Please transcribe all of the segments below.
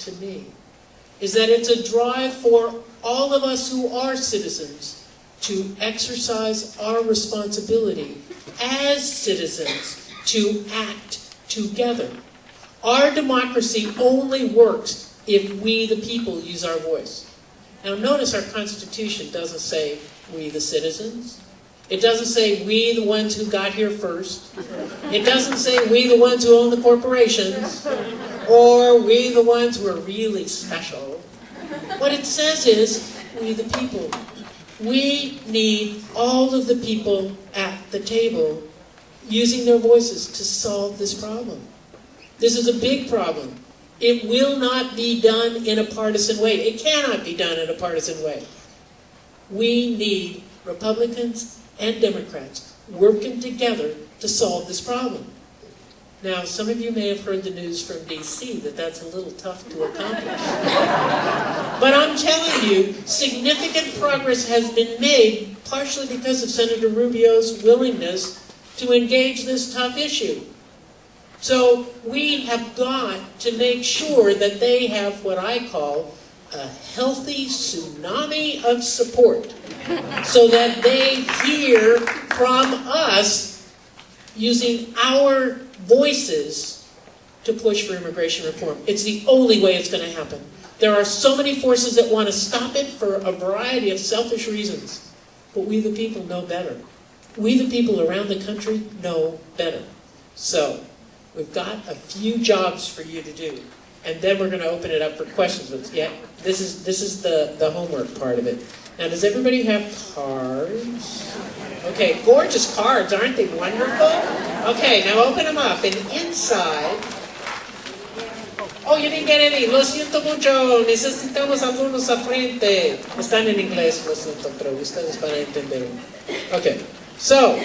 to me is that it's a drive for all of us who are citizens to exercise our responsibility as citizens to act together. Our democracy only works if we, the people, use our voice. Now notice our Constitution doesn't say we, the citizens. It doesn't say we, the ones who got here first. It doesn't say we, the ones who own the corporations. Or we, the ones who are really special. What it says is we, the people. We need all of the people at the table using their voices to solve this problem. This is a big problem. It will not be done in a partisan way. It cannot be done in a partisan way. We need Republicans and Democrats working together to solve this problem. Now, some of you may have heard the news from D.C. that that's a little tough to accomplish. But I'm telling you, significant progress has been made, partially because of Senator Rubio's willingness to engage this tough issue. So we have got to make sure that they have what I call a healthy tsunami of support, so that they hear from us using our voices to push for immigration reform. It's the only way it's going to happen. There are so many forces that want to stop it for a variety of selfish reasons. But we the people know better. We the people around the country know better. So, we've got a few jobs for you to do. And then we're going to open it up for questions. But yeah, this is the homework part of it. Now, does everybody have cards? Okay, gorgeous cards, aren't they wonderful? Okay, now open them up. And inside... Oh, you didn't get any. Lo siento mucho. Necesitamos algunos a frente. Están en inglés, lo siento, pero ustedes van a entender. Okay, so...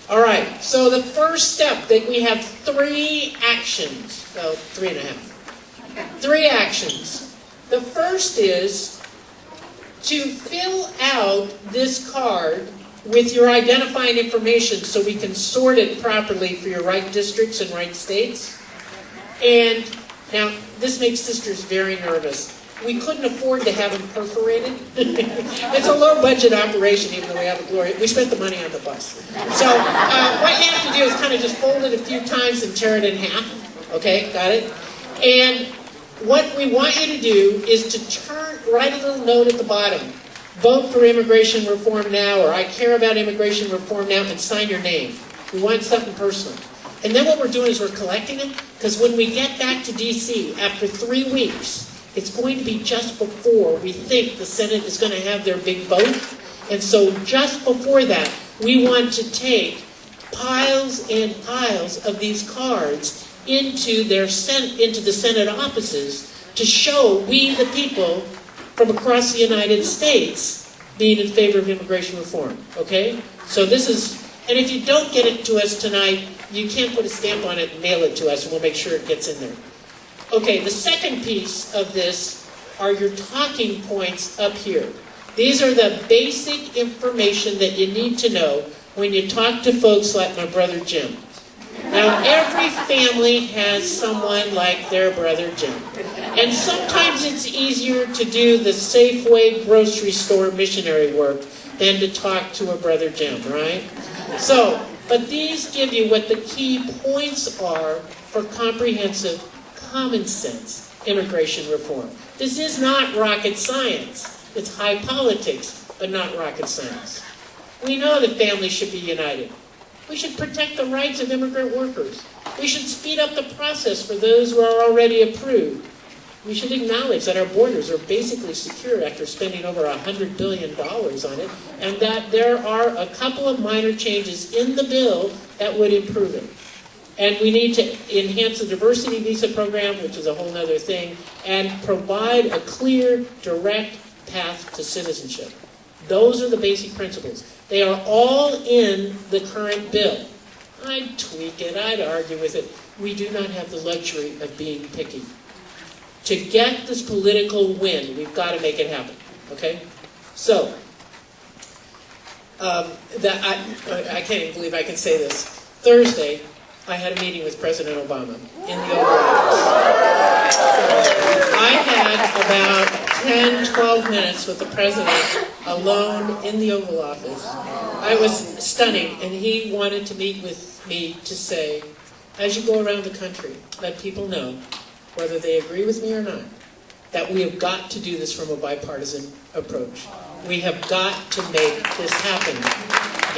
Alright, so the first step, that we have 3 actions. Well, 3.5. 3 actions. The first is to fill out this card with your identifying information so we can sort it properly for your right districts and right states. And now, this makes sisters very nervous. We couldn't afford to have them perforated. It's a low-budget operation, even though we have a glory. We spent the money on the bus. So what you have to do is kind of just fold it a few times and tear it in half. Okay, got it? And what we want you to do is to write a little note at the bottom. Vote for immigration reform now, or I care about immigration reform now, and sign your name. We want something personal. And then what we're doing is we're collecting them, because when we get back to D.C. after 3 weeks, it's going to be just before we think the Senate is going to have their big vote. And so just before that, we want to take piles and piles of these cards into the Senate offices to show we, the people, from across the United States, being in favor of immigration reform. Okay? So this is, and if you don't get it to us tonight, you can't put a stamp on it and mail it to us, and we'll make sure it gets in there. Okay, the second piece of this are your talking points up here. These are the basic information that you need to know when you talk to folks like my brother Jim. Now, every family has someone like their brother Jim. And sometimes it's easier to do the Safeway grocery store missionary work than to talk to a brother Jim, right? So, but these give you what the key points are for comprehensive, common sense immigration reform. This is not rocket science. It's high politics, but not rocket science. We know that families should be united. We should protect the rights of immigrant workers. We should speed up the process for those who are already approved. We should acknowledge that our borders are basically secure after spending over $100 billion on it, and that there are a couple of minor changes in the bill that would improve it. And we need to enhance the diversity visa program, which is a whole other thing, and provide a clear, direct path to citizenship. Those are the basic principles. They are all in the current bill. I'd tweak it, I'd argue with it. We do not have the luxury of being picky. To get this political win, we've got to make it happen. Okay? So, I can't even believe I can say this. Thursday, I had a meeting with President Obama in the Oval Office. about 10, 12 minutes with the president alone in the Oval Office. I was stunning, and he wanted to meet with me to say, as you go around the country, let people know, whether they agree with me or not, that we have got to do this from a bipartisan approach. We have got to make this happen.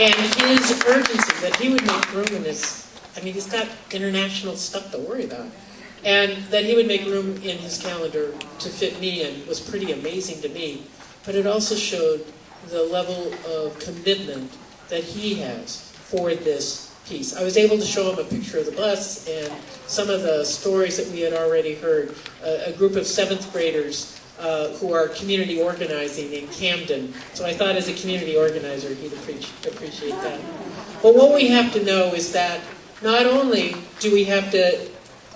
And his urgency that he would make room in this, I mean, he's got international stuff to worry about, and that he would make room in his calendar to fit me in was pretty amazing to me. But it also showed the level of commitment that he has for this piece. I was able to show him a picture of the bus and some of the stories that we had already heard. A group of 7th graders who are community organizing in Camden. So I thought as a community organizer he'd appreciate that. But what we have to know is that not only do we have to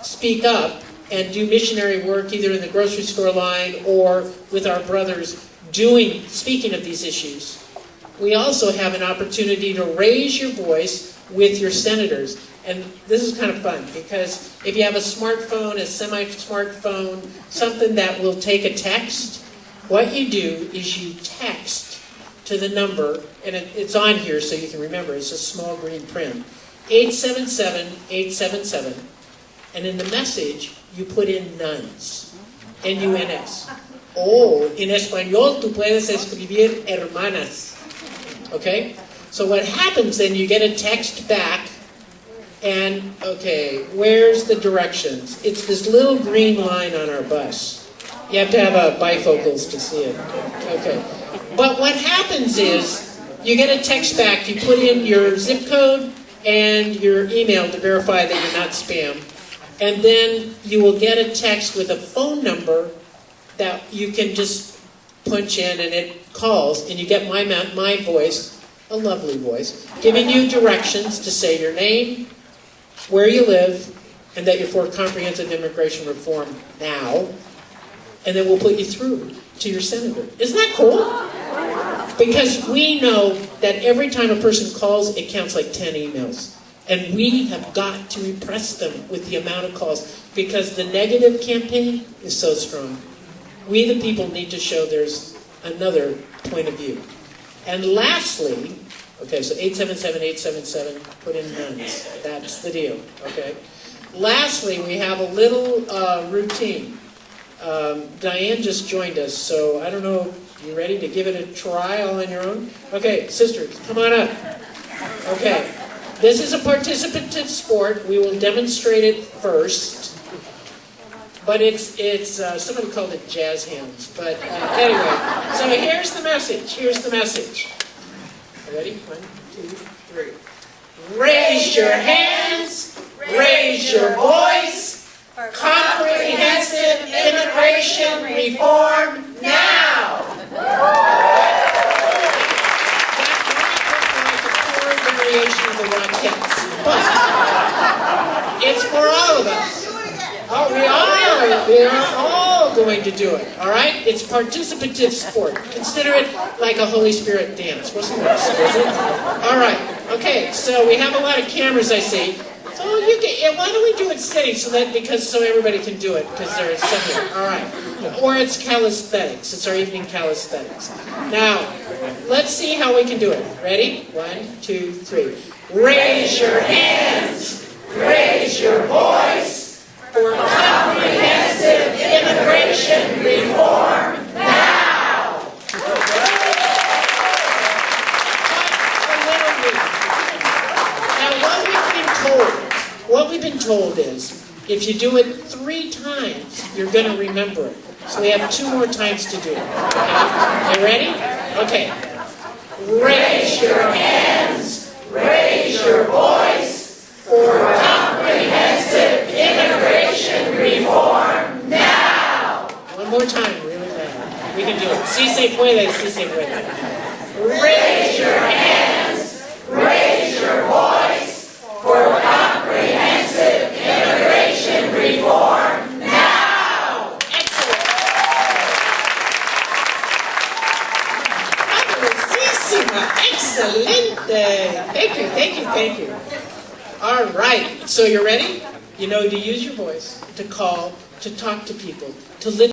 speak up and do missionary work either in the grocery store line or with our brothers speaking of these issues, we also have an opportunity to raise your voice with your senators. And this is kind of fun, because if you have a smartphone, a semi-smartphone, something that will take a text, what you do is you text to the number, and it's on here so you can remember, it's a small green print, 877-877, and in the message, you put in nuns, N-U-N-S. Oh, en español tú puedes escribir hermanas, okay? So what happens then, you get a text back, and, okay, where's the directions? It's this little green line on our bus. You have to have bifocals to see it. Okay. But what happens is, you get a text back, you put in your zip code and your email to verify that you're not spam, and then you will get a text with a phone number that you can just punch in and it calls, and you get my voice, a lovely voice, giving you directions to say your name, where you live, and that you're for comprehensive immigration reform now, and then we'll put you through to your senator. Isn't that cool? Because we know that every time a person calls, it counts like 10 emails. And we have got to impress them with the amount of calls, because the negative campaign is so strong. We, the people, need to show there's another point of view. And lastly, okay, so 877-877, put in nuns. That's the deal, okay? Lastly, we have a little routine. Diane just joined us, so I don't know, you ready to give it a try all on your own? Okay, sisters, come on up. Okay, this is a participative sport. We will demonstrate it first. But it's somebody called it jazz hands. But anyway, so here's the message. Here's the message. Ready? 1, 2, 3. Raise your hands, raise your voice, comprehensive immigration reform now! That might look like a poor variation of the Rockettes, but it's for all of us. Oh, we are all going to do it, all right? It's participative sport. Consider it like a Holy Spirit dance. What's the worst, is it? All right, okay, so we have a lot of cameras, I see. So why don't we do it steady so everybody can do it, because there's something, all right. Or it's calisthenics. It's our evening calisthenics. Now, let's see how we can do it. Ready? 1, 2, 3. Raise your hands, raise your voice, for comprehensive immigration reform now! Now, what we've been told is, if you do it 3 times, you're going to remember it. So we have 2 more times to do it. Okay? You ready? Okay. Raise your hands, raise your voice, for comprehensive immigration reform now! One more time, really loud. We can do it. Si se puede, si se puede. Raise your hands, raise your voice, for comprehensive immigration reform now! Excellent. Fabulosísima. Excelente. Thank you, thank you, thank you. All right, so you're ready? You know to use your voice, to call, to talk to people, to live.